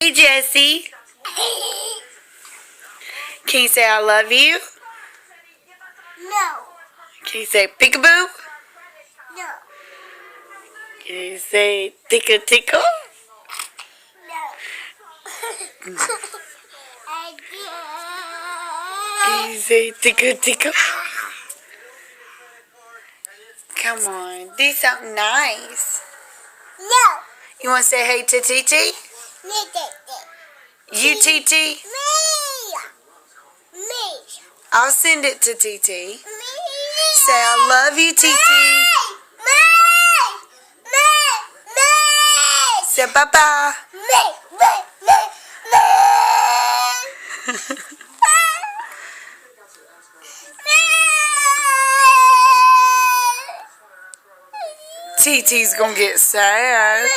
Hey, Jessie. Can you say I love you? No. Can you say peekaboo? No. Can you say tickle tickle? No. Can you say tickle tickle? Come on, do something nice. No. You want to say hey to TT? You TT? Me. I'll send it to TT. Me. Say I love you, TT. Say bye-bye. TT's gonna get sad.